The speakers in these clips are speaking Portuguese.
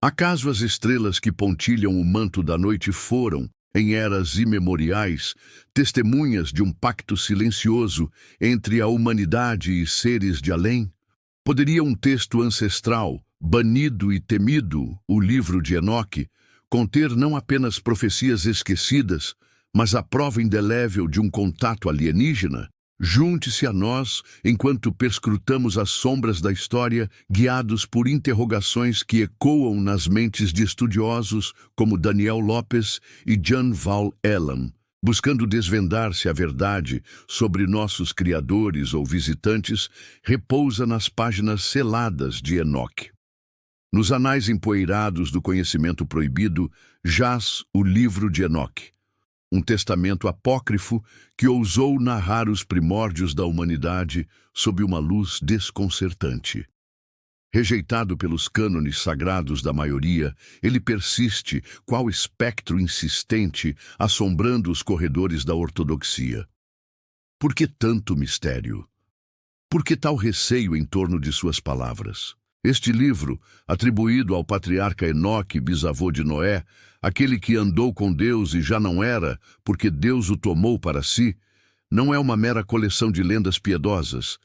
Acaso as estrelas que pontilham o manto da noite foram, em eras imemoriais, testemunhas de um pacto silencioso entre a humanidade e seres de além? Poderia um texto ancestral, banido e temido, o livro de Enoque, conter não apenas profecias esquecidas, mas a prova indelével de um contato alienígena? Junte-se a nós enquanto perscrutamos as sombras da história, guiados por interrogações que ecoam nas mentes de estudiosos como Daniel Lopes e Jan Val Elam, buscando desvendar se a verdade sobre nossos criadores ou visitantes repousa nas páginas seladas de Enoque. Nos anais empoeirados do conhecimento proibido jaz o livro de Enoque, um testamento apócrifo que ousou narrar os primórdios da humanidade sob uma luz desconcertante. Rejeitado pelos cânones sagrados da maioria, ele persiste, qual espectro insistente, assombrando os corredores da ortodoxia. Por que tanto mistério? Por que tal receio em torno de suas palavras? Este livro, atribuído ao patriarca Enoque, bisavô de Noé, aquele que andou com Deus e já não era, porque Deus o tomou para si, não é uma mera coleção de lendas piedosas.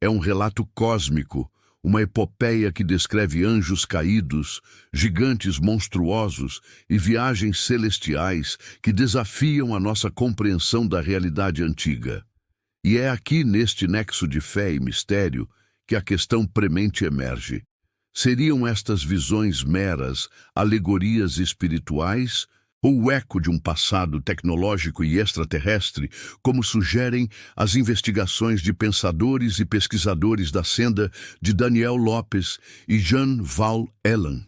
É um relato cósmico, uma epopeia que descreve anjos caídos, gigantes monstruosos e viagens celestiais que desafiam a nossa compreensão da realidade antiga. E é aqui, neste nexo de fé e mistério, que a questão premente emerge. Seriam estas visões meras alegorias espirituais ou o eco de um passado tecnológico e extraterrestre, como sugerem as investigações de pensadores e pesquisadores da senda de Daniel Lopes e Jan Val Elam?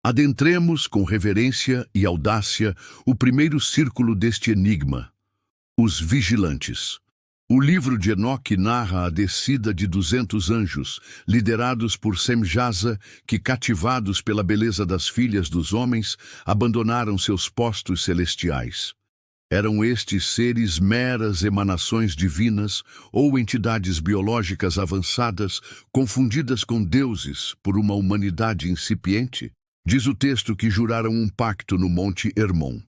Adentremos com reverência e audácia o primeiro círculo deste enigma: os vigilantes. O livro de Enoque narra a descida de 200 anjos, liderados por Semjaza, que, cativados pela beleza das filhas dos homens, abandonaram seus postos celestiais. Eram estes seres meras emanações divinas ou entidades biológicas avançadas, confundidas com deuses por uma humanidade incipiente? Diz o texto que juraram um pacto no Monte Hermon.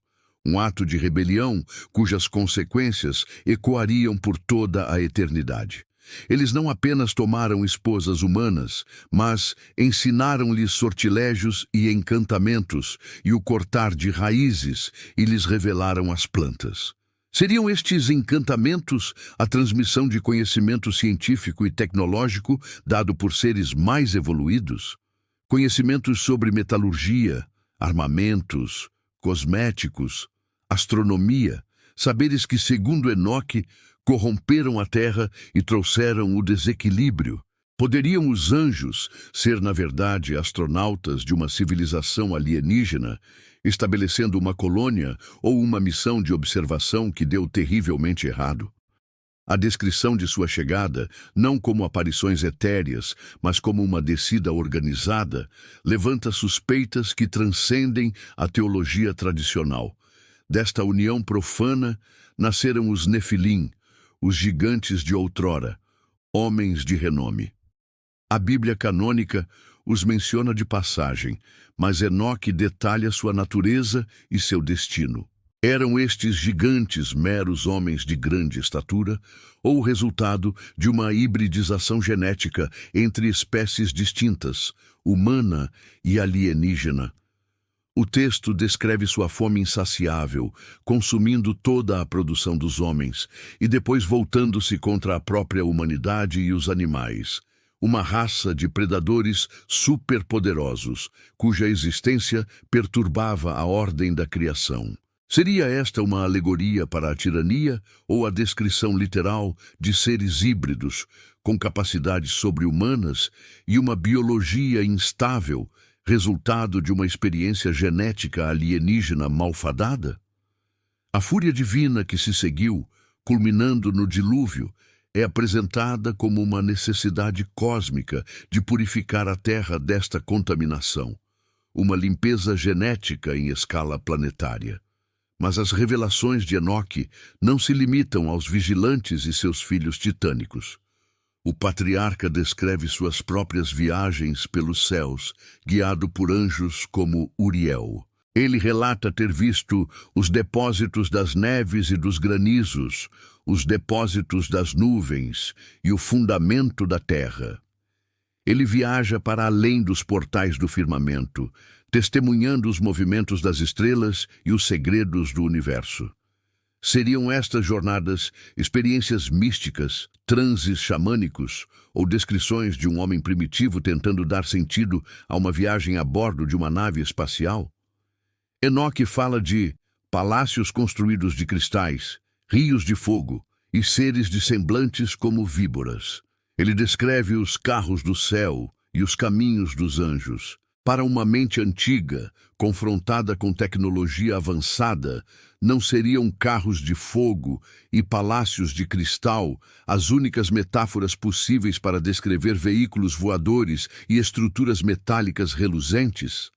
Um ato de rebelião cujas consequências ecoariam por toda a eternidade. Eles não apenas tomaram esposas humanas, mas ensinaram-lhes sortilégios e encantamentos e o cortar de raízes e lhes revelaram as plantas. Seriam estes encantamentos a transmissão de conhecimento científico e tecnológico dado por seres mais evoluídos? Conhecimentos sobre metalurgia, armamentos, cosméticos, astronomia, saberes que, segundo Enoque, corromperam a terra e trouxeram o desequilíbrio. Poderiam os anjos ser, na verdade, astronautas de uma civilização alienígena, estabelecendo uma colônia ou uma missão de observação que deu terrivelmente errado? A descrição de sua chegada, não como aparições etéreas, mas como uma descida organizada, levanta suspeitas que transcendem a teologia tradicional. Desta união profana nasceram os Nefilim, os gigantes de outrora, homens de renome. A Bíblia canônica os menciona de passagem, mas Enoque detalha sua natureza e seu destino. Eram estes gigantes meros homens de grande estatura, ou o resultado de uma hibridização genética entre espécies distintas, humana e alienígena? O texto descreve sua fome insaciável, consumindo toda a produção dos homens, e depois voltando-se contra a própria humanidade e os animais. Uma raça de predadores superpoderosos, cuja existência perturbava a ordem da criação. Seria esta uma alegoria para a tirania ou a descrição literal de seres híbridos, com capacidades sobre-humanas e uma biologia instável, resultado de uma experiência genética alienígena malfadada? A fúria divina que se seguiu, culminando no dilúvio, é apresentada como uma necessidade cósmica de purificar a Terra desta contaminação, uma limpeza genética em escala planetária. Mas as revelações de Enoque não se limitam aos vigilantes e seus filhos titânicos. O patriarca descreve suas próprias viagens pelos céus, guiado por anjos como Uriel. Ele relata ter visto os depósitos das neves e dos granizos, os depósitos das nuvens e o fundamento da terra. Ele viaja para além dos portais do firmamento, testemunhando os movimentos das estrelas e os segredos do universo. Seriam estas jornadas experiências místicas, transes xamânicos ou descrições de um homem primitivo tentando dar sentido a uma viagem a bordo de uma nave espacial? Enoque fala de palácios construídos de cristais, rios de fogo e seres de semblantes como víboras. Ele descreve os carros do céu e os caminhos dos anjos. Para uma mente antiga, confrontada com tecnologia avançada, não seriam carros de fogo e palácios de cristal as únicas metáforas possíveis para descrever veículos voadores e estruturas metálicas reluzentes?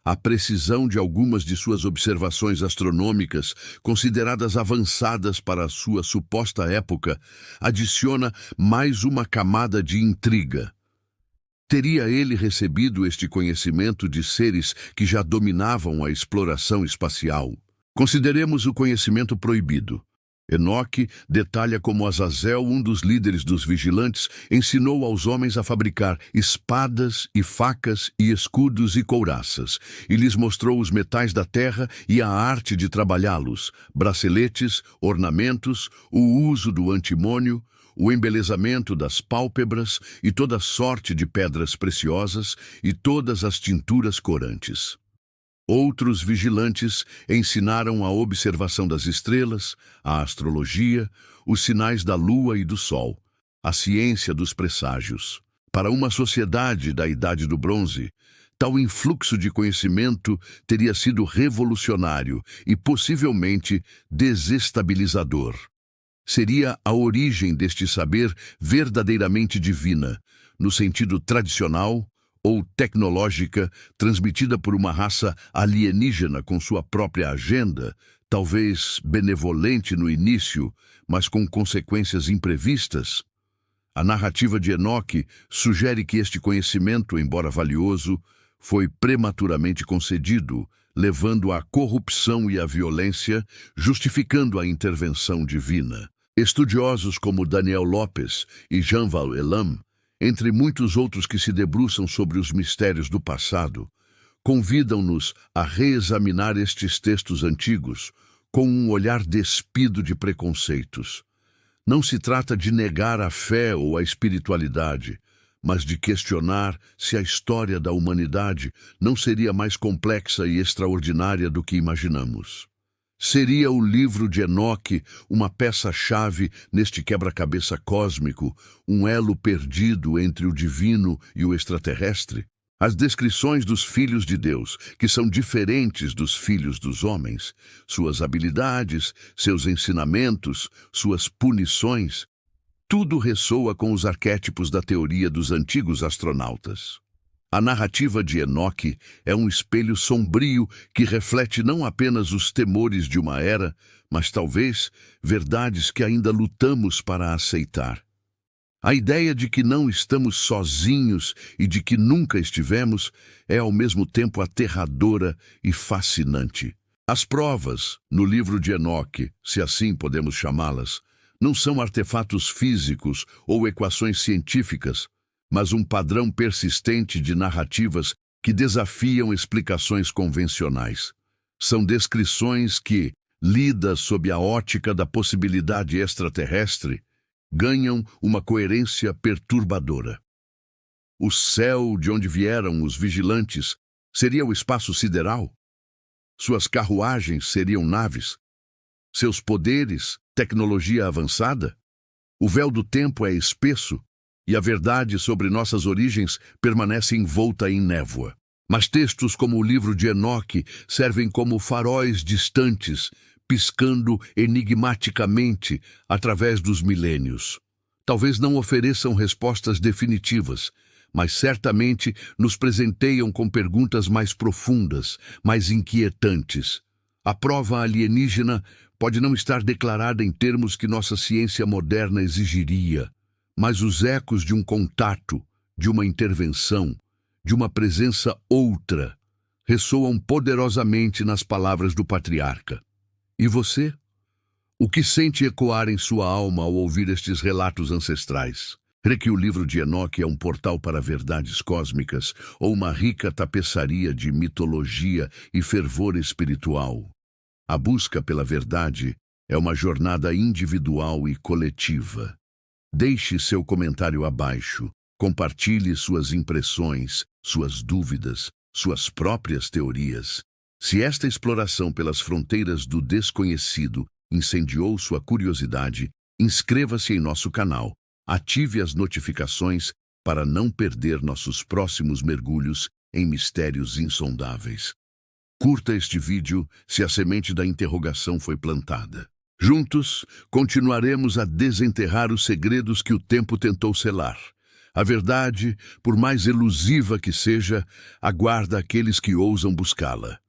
A precisão de algumas de suas observações astronômicas, consideradas avançadas para a sua suposta época, adiciona mais uma camada de intriga. Teria ele recebido este conhecimento de seres que já dominavam a exploração espacial? Consideremos o conhecimento proibido. Enoque detalha como Azazel, um dos líderes dos vigilantes, ensinou aos homens a fabricar espadas e facas e escudos e couraças, e lhes mostrou os metais da terra e a arte de trabalhá-los, braceletes, ornamentos, o uso do antimônio, o embelezamento das pálpebras e toda sorte de pedras preciosas e todas as tinturas corantes. Outros vigilantes ensinaram a observação das estrelas, a astrologia, os sinais da lua e do sol, a ciência dos presságios. Para uma sociedade da Idade do Bronze, tal influxo de conhecimento teria sido revolucionário e possivelmente desestabilizador. Seria a origem deste saber verdadeiramente divina, no sentido tradicional ou tecnológica, transmitida por uma raça alienígena com sua própria agenda, talvez benevolente no início, mas com consequências imprevistas? A narrativa de Enoque sugere que este conhecimento, embora valioso, foi prematuramente concedido, levando à corrupção e à violência, justificando a intervenção divina. Estudiosos como Daniel Lopes e Jean-Val Elam, entre muitos outros que se debruçam sobre os mistérios do passado, convidam-nos a reexaminar estes textos antigos com um olhar despido de preconceitos. Não se trata de negar a fé ou a espiritualidade, mas de questionar se a história da humanidade não seria mais complexa e extraordinária do que imaginamos. Seria o livro de Enoque uma peça-chave neste quebra-cabeça cósmico, um elo perdido entre o divino e o extraterrestre? As descrições dos filhos de Deus, que são diferentes dos filhos dos homens, suas habilidades, seus ensinamentos, suas punições, tudo ressoa com os arquétipos da teoria dos antigos astronautas. A narrativa de Enoque é um espelho sombrio que reflete não apenas os temores de uma era, mas talvez verdades que ainda lutamos para aceitar. A ideia de que não estamos sozinhos e de que nunca estivemos é ao mesmo tempo aterradora e fascinante. As provas, no livro de Enoque, se assim podemos chamá-las, não são artefatos físicos ou equações científicas, mas um padrão persistente de narrativas que desafiam explicações convencionais. São descrições que, lidas sob a ótica da possibilidade extraterrestre, ganham uma coerência perturbadora. O céu de onde vieram os vigilantes seria o espaço sideral? Suas carruagens seriam naves? Seus poderes, tecnologia avançada? O véu do tempo é espesso e a verdade sobre nossas origens permanece envolta em névoa. Mas textos como o livro de Enoque servem como faróis distantes, piscando enigmaticamente através dos milênios. Talvez não ofereçam respostas definitivas, mas certamente nos presenteiam com perguntas mais profundas, mais inquietantes. A prova alienígena pode não estar declarada em termos que nossa ciência moderna exigiria, mas os ecos de um contato, de uma intervenção, de uma presença outra, ressoam poderosamente nas palavras do patriarca. E você? O que sente ecoar em sua alma ao ouvir estes relatos ancestrais? Crê que o livro de Enoque é um portal para verdades cósmicas ou uma rica tapeçaria de mitologia e fervor espiritual? A busca pela verdade é uma jornada individual e coletiva. Deixe seu comentário abaixo. Compartilhe suas impressões, suas dúvidas, suas próprias teorias. Se esta exploração pelas fronteiras do desconhecido incendiou sua curiosidade, inscreva-se em nosso canal. Ative as notificações para não perder nossos próximos mergulhos em mistérios insondáveis. Curta este vídeo se a semente da interrogação foi plantada. Juntos, continuaremos a desenterrar os segredos que o tempo tentou selar. A verdade, por mais elusiva que seja, aguarda aqueles que ousam buscá-la.